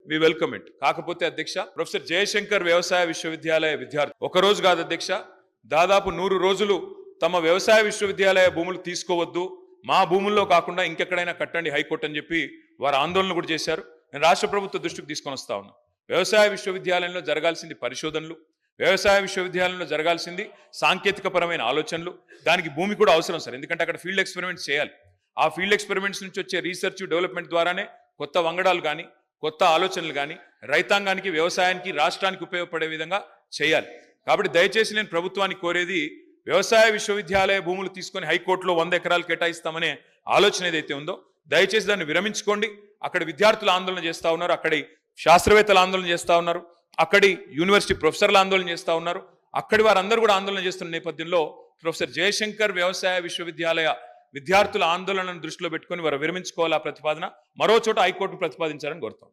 We welcome it. కాకపోతే అధ్యక్ష, professor Jayashankar వ్యవసాయ విశ్వవిద్యాలయ విద్యార్థి ఒక రోజు కాదు అధ్యక్ష, దాదాపు 100 రోజులు తమ వ్యవసాయ విశ్వవిద్యాలయ భూములు తీసుకోవద్దు, మా భూముల్లో కాకుండా ఇంకెక్కడైనా కట్టండి హైకోర్టు అని చెప్పి వారు ఆందోళన కూడా చేశారు. నేను రాష్ట్ర ప్రభుత్వ దృష్టికి తీసుకొని వస్తా ఉన్నా. వ్యవసాయ విశ్వవిద్యాలయంలో జరగాల్సింది పరిశోధనలు, వ్యవసాయ విశ్వవిద్యాలయంలో జరగాల్సింది సాంకేతికపరమైన ఆలోచనలు. దానికి భూమి కూడా అవసరం సార్, ఎందుకంటే అక్కడ ఫీల్డ్ ఎక్స్పెరిమెంట్స్ చేయాలి. ఆ ఫీల్డ్ ఎక్స్పెరిమెంట్స్ నుంచి వచ్చే రీసెర్చ్ డెవలప్మెంట్ ద్వారానే కొత్త వంగడాలు కానీ కొత్త ఆలోచనలు కానీ రైతాంగానికి, వ్యవసాయానికి, రాష్ట్రానికి ఉపయోగపడే విధంగా చేయాలి. కాబట్టి దయచేసి నేను ప్రభుత్వానికి కోరేది, వ్యవసాయ విశ్వవిద్యాలయ భూములు తీసుకొని హైకోర్టులో 100 ఎకరాలు కేటాయిస్తామనే ఆలోచన ఏదైతే ఉందో దయచేసి దాన్ని విరమించుకోండి. అక్కడ విద్యార్థులు ఆందోళన చేస్తూ ఉన్నారు, అక్కడి శాస్త్రవేత్తలు ఆందోళన చేస్తూ ఉన్నారు, అక్కడి యూనివర్సిటీ ప్రొఫెసర్లు ఆందోళన చేస్తూ ఉన్నారు. అక్కడి వారందరూ కూడా ఆందోళన చేస్తున్న నేపథ్యంలో ప్రొఫెసర్ జయశంకర్ వ్యవసాయ విశ్వవిద్యాలయ విద్యార్థుల ఆందోళనను దృష్టిలో పెట్టుకుని వారు విరమించుకోవాలి. ఆ ప్రతిపాదన మరో చోట హైకోర్టు ప్రతిపాదించాలని కోరుతాం.